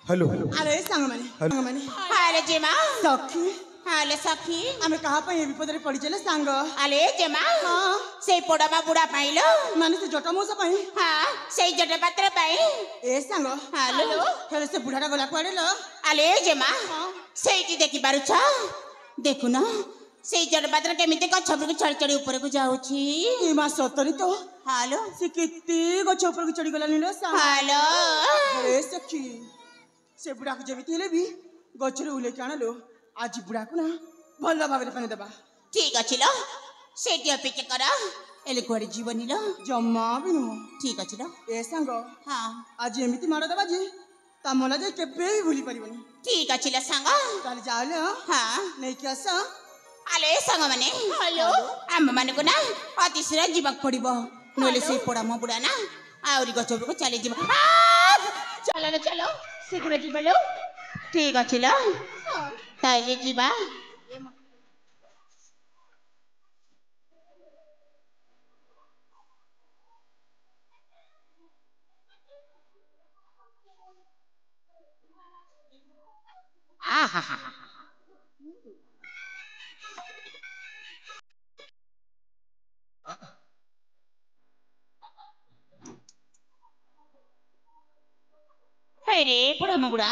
Hello अरे सांग माने आले जेमा सखी आले सखी आमे कहा पे विपद रे पड़ी चले सांग आले जेमा हां से पोड़ाबा बुड़ा पाइलो माने से जटा मोसा पाई हां से जटा पात्र पाई ए सांग हेलो हेले से बुढ़ाटा गला कुआडे ल आले जेमा सेठी देखि पारुछ देखु न से जटा पात्र केमिते गछ ऊपर चढ़ चढ़ ऊपर को जाउछि ए मा सतरी तो हेलो से कित्ते गछ ऊपर को चढ़ी गला नीलो सांग हेलो अरे सखी से बुढ़ा को जेमिति हेले भी गछ रे उले काना लो आज बुढ़ा को ना भल भाव रे पानी देबा ठीक अछि लो सेठी अपेक्षा करा एले कुआडे जीवनी लो जम्मा भी नु ठीक अछि लो ए सांग हां आज एमिति मार देबा जे ता मला जे केबे भी भूली परिबनी ठीक अछि लो संग ताले जाले हां नहीं क्या आले संग माने हेलो हम माने को ना अतिश्रा जीवक पड़िबो नले से पड़ा म बुड़ा ना आउरी गछ ऊपर को चले जीव चलो ना चलो शीघ्र जीव लो ठीक अछि लो ताइले जीवा आहा हा हेरे पड़ा म बुड़ा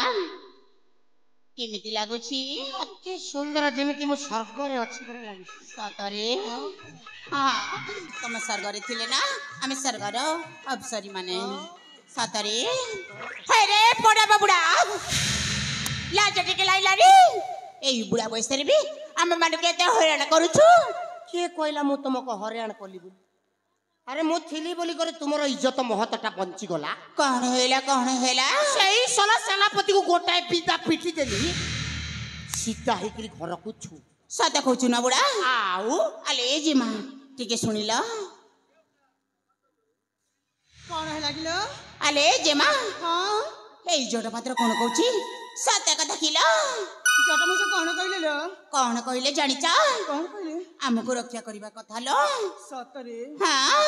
केमिति लागुछि अति सुंदर जेमिति मु स्वर्ग रे अछि करे लागि सतरे हां तुम स्वर्ग रे थिले ना आमे स्वर्ग रो अप्सरी माने सतरे हेरे पड़ा म बुड़ा लाज टिके लाइला रे एई बुड़ा बयसरे भी आमे माने केते हैरान करूछु के कहला मु तुमको हरियाण कली बोली अरे मु थिली बोली करे तुमरो इज्जत महतटा बंची गला कौन हेला सही सला सेनापति को गोटाए पीता पिटी देली सीता हेकरी घर को छु सत कहछु ना बुड़ा आउ आले जीमा टिके सुनिला कौन है लागिलो आले जेमा हां एई जोड़ पात्र कोन कहछि सत कथा किला जटा मोसा कौन कहले लो कौन कहले जानिचा कौन कहले हमको रक्षा करबा कथा लो सतरे हां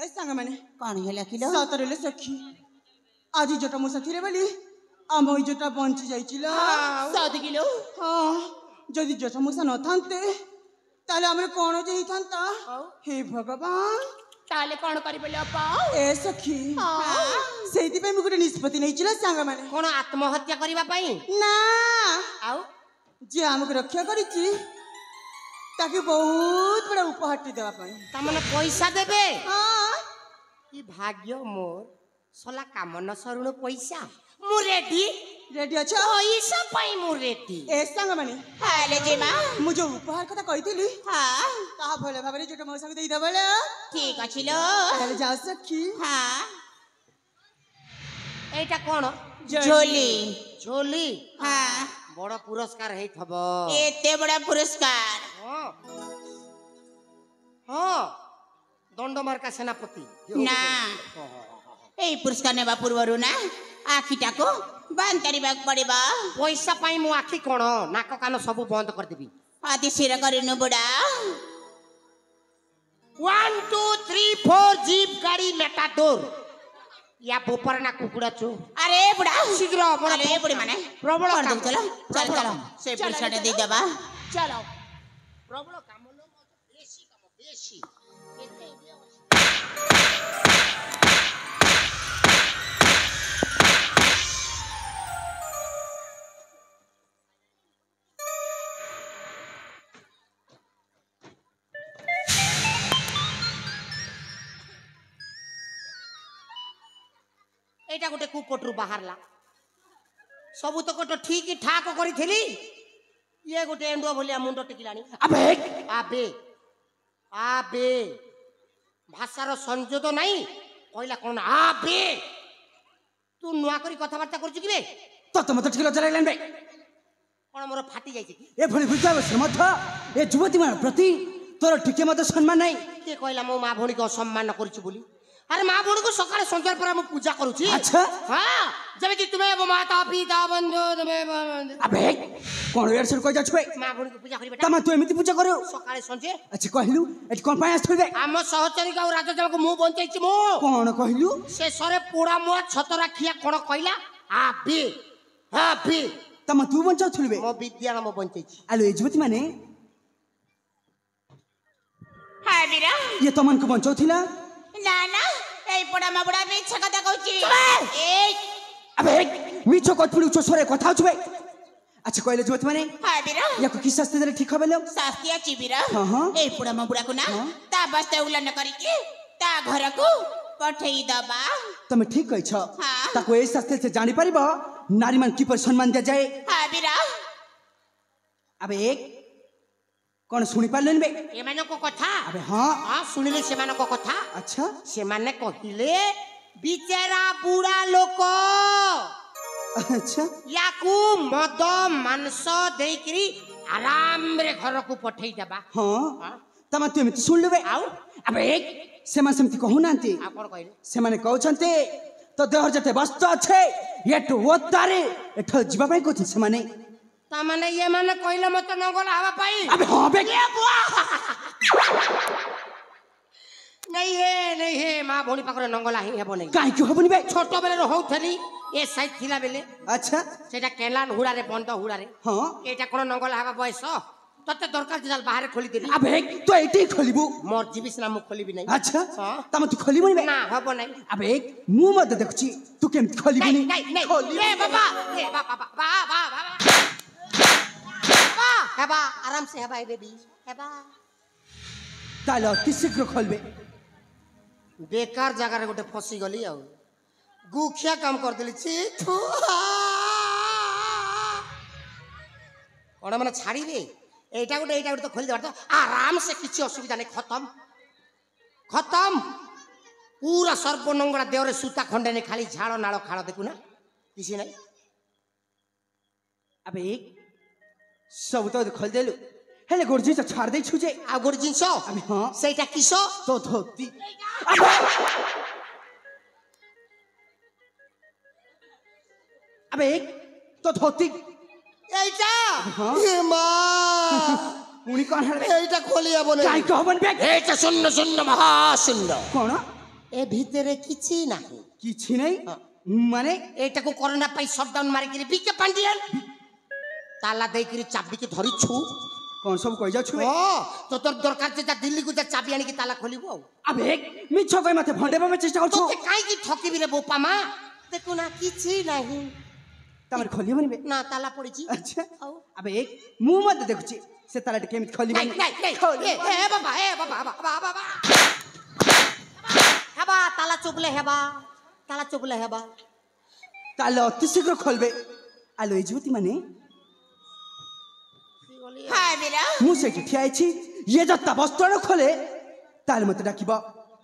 ए सांग माने कौन हेला किलो सतरे ले सखी आज जटा मोसा थिरे बोली आम इज्जत बंची जाइचिला सद किलो हां जदि जटा मोसा न थांते ताले हमरे कोन जे थांता हे भगवान ताले कौन करिबले अपा ए सखी सेति पे मु गुटे निष्पत्ति नै छिला सांग माने कोन आत्महत्या करिबा पई ना आउ जे हमके रक्षा करिछि ताके बहुत बड़ा उपहार देवा पाई ता माने पैसा देबे हां ई भाग्य मोर सला काम न सरुण पैसा मु रेडी रेडी अच्छा पैसा पई मु रेडी ए सांग माने हाले जेमा मु जो उपहार कथा कहितली हां ता भले भाबरे जोटा मौसा के देई देबले ठीक अछि लो चल जा सखी हां एटा कोन झोली झोली हां बड़ पुरस्कार हेई थबो एते बड़ा पुरस्कार हां हां दंड मार्का सेनापति ना एई पुरस्कार नेबा पूर्वरु ना आखिटा को बंद करबा पड़िबा पैसा पाई मु आखि कोन नाक कान सब बंद कर देबी आदि सिर करिनु बुड़ा 1 2 3 4 जीप गाड़ी मेटाडोर या बोपर ना कुकुड़ा छु अरे बुड़ा शीघ्र बड़ अरे बुड़ी माने प्रबल कर काम दे चलो चल चलो से पुरस्कार दे देबा चलो प्रबल काम लो बेसी काम बेसी एटा गोटे कुपटरू बाहरला सबु तो कोट ठीक ठाक करी थली ये गोटे एंडुआ भलिया मुंडो टेकिलानी अबे आबे आबे भाषार संयोजन नहीं कहला कोन आबे तू नुआ करी कथा बार्ता करछु कि बे तो मत ठीक लजा लागलान बे कोन मोर फाटी जाई छी ए भली बुझा समर्थ ए युवती मान प्रति तोर टिके मत सम्मान नहीं के कहला मो मां भणी को सम्मान करछु बोली अरे मां भणी को सकाळे संजार पर हम पूजा करू छी अच्छा हां जबे कि तुम्हें वो माता पिता बंधु तुम्हें अबे कोन यार सर को जा छुए मां भणी को पूजा करी बेटा तमा तू एमिति पूजा करो सकाळे संजे अच्छा कहलु एट कोन पाय आस्थु दे हम सहचरी का राजा जन को मु बंचै छी मु कोन कहलु से सरे पोड़ा मुआ छतरा खिया कोन कहला आबे आबे तम तू बचाउथुल बे मो विद्या म बंचैछि आलो ए जुवती माने हाय बीरा ये तमन को बचाउथिला ना ना ए पोडामा बुडा मिछ कथा कहउची ए अबे मिछो कथपुडी उच्च स्वरे कथा छुबे अच्छा कहले जुवती माने हाय बीरा याको कि शास्ति देले ठीक हबेलो शास्तिया ची बीरा हाँ। ए पोडामा बुडा को ना ता बस्ते उलन करिके ता घर को पठेई दबा तमे ठीक कहै छ हाँ। ताको ए शास्ति से जानि परिबो नारी मान की पर सम्मान दिया जाए हाय बीरा अबे एक कौन सुनि पारलेन बे एमानको कथा अबे हां हां सुनिले सेमानको कथा अच्छा सेमाने कहिले बिचारा बुढा लोक अच्छा याकू मद मांस देकरी आराम रे घर को पठेई देबा हां तमा तुम सुन लेबे आउ अबे एक सेमा सेमति कहू नांती आपण कहले सेमाने कहउछन्ते तो देहर जते वस्तु अच्छे एटो ओतारे एठो जीवा पई कोथि सेमाने ता माने ये माने कहले मत नगल आवा पाई अबे हां बे नहीं है माँ भोनी पाखरे नंगला ही हेबो नहीं काई क्यों हबनी बे छोट बेले होउथली ए साइड थिला बेले अच्छा सेटा केलान हुड़ा रे बंद हुड़ा रे हां एटा कोन नंगल हवा बयस तते दरकार जल बाहर खोली देबी अबे तो एटी खोलिबु मोर जीविस ना मु खोलिबी नहीं अच्छा हां तमा तू खोलिबु बे ना हबो नहीं अबे एक मु मत देखछि तू केम खोलिबु नहीं ए बाबा बा हेबा आराम से हेबा बेबी हेबा तालो ती शीघ्र खोलबे बेकार जगह रे गोटे फसी गली आ गुखिया काम कर देली छी कोन माने छाड़ी रे एटा गोटे तो खोल देबा तो आराम से किछि असुविधा नहीं खत्म पूरा सर्वनंगड़ा देवरे सूता खंडे ने खाली झाड़ नाଳ खाड़ देखु ना किसी नहीं अबे एक सब तो खोल देलु हेले गुरजी से छाड़ दे छुजे आ गोर जिंस अबे हां सेटा किसो तो धोती अबे एक तो धोती एटा हाँ। ए मां उनी कौन हरबे एटा खोली आबो नहीं काई कहबन बे एटा शून्य महा शून्य कोन ए भीतरे किछि नाही किछि नहीं माने एटा को कोरोना पाई शटडाउन मारी के बीके पांडियन ताला देई के चाबी के धरि छु कौन सब कह जा छुए हां तो तोर दरकार जे दिल्ली को जा चाबी आनी के ताला खोलिबो अबे एक मिछो कई माथे भंडेबा में चेष्टा करछु तो काई की ठकीबी रे बोपा मा देखो ना किछि नाही तमर खोलियो बनी बे ना ताला पड़ी छी अच्छा अबे एक मुंह मत देखछि से ताला केम खोली बनी नहीं ए बाबा हेबा ताला चुबले हेबा ताला अति शीघ्र खोलबे आलो ए ज्योति माने हाय बीरा मु से ठिया छी ये जत्ता वस्त्र न खोले ताल मत डाकिबा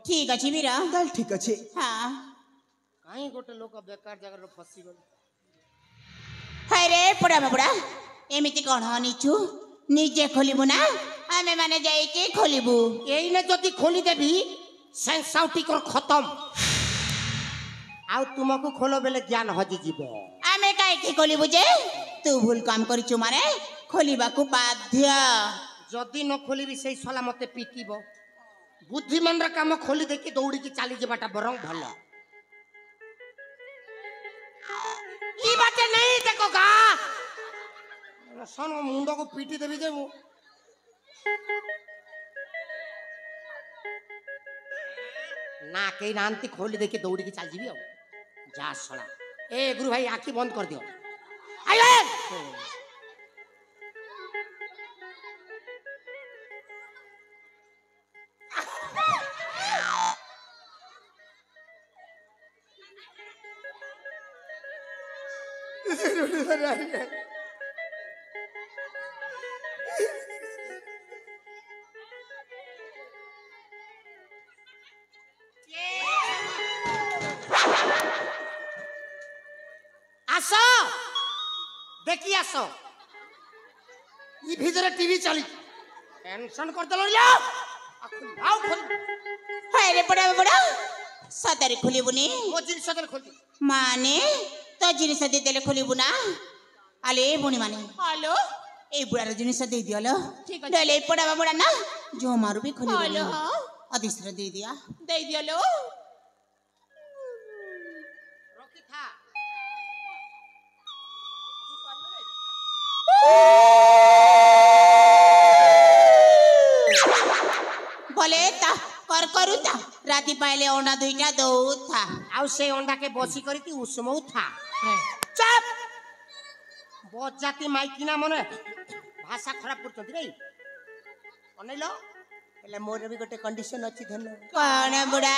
ठीक अछि बीरा ताल ठीक अछि हां काई गोटे लोक बेकार जगह रे फसी गल हाय रे पोडामा बुडा एमिति कोन हनिछु निजे खोलिबु ना आमे माने जाई के खोलिबु एई ने जदी खोली देबी सेंसाउटी कर खत्म आउ तुमको खोलो बेले ज्ञान हजी जीवो आमे काई के खोलिबु जे तू भूल काम करिछु माने खोलिबा को बाध्य जदी न खोलिबी सेई सला मते पीटीबो बुद्धिमान रा काम खोली देखि दौड़ी की चाली जेबाटा बरंग भलो ई बाटे नहीं देखो गा सन मुंडो को पीटी देबी जे मु ना कहीं नांती खोली देखी दौड़ी की चल जीवी जा सला ए गुरु भाई आखी बंद कर दियो आइए आसो देखी आसो ये भीतर टीवी चली टेंशन कर दलो या आओ खोल हाय रे बड़ा बड़ा सदर खोलिबुनी मो जिन सदर खोल माने तो जिनिस दे देले खोलिबुना आले बुनी माने हेलो ए बुढ़ार जिनिस दे दियलो ठीक है डले पड़ा बड़ा ना जो मारू भी खोलिबुनी हेलो अदिसर दे दियलो रोकी था बोले ता कर करू ता राती पाइले अंडा दुईटा दऊ था आउ से अंडा के बसी करी ती उसमौ था चुप बहुत जाति माइकिना मने भाषा खराब करछथि रे अनैलो एले मोर भी गोटे कंडीशन अछि धन कौन बुढ़ा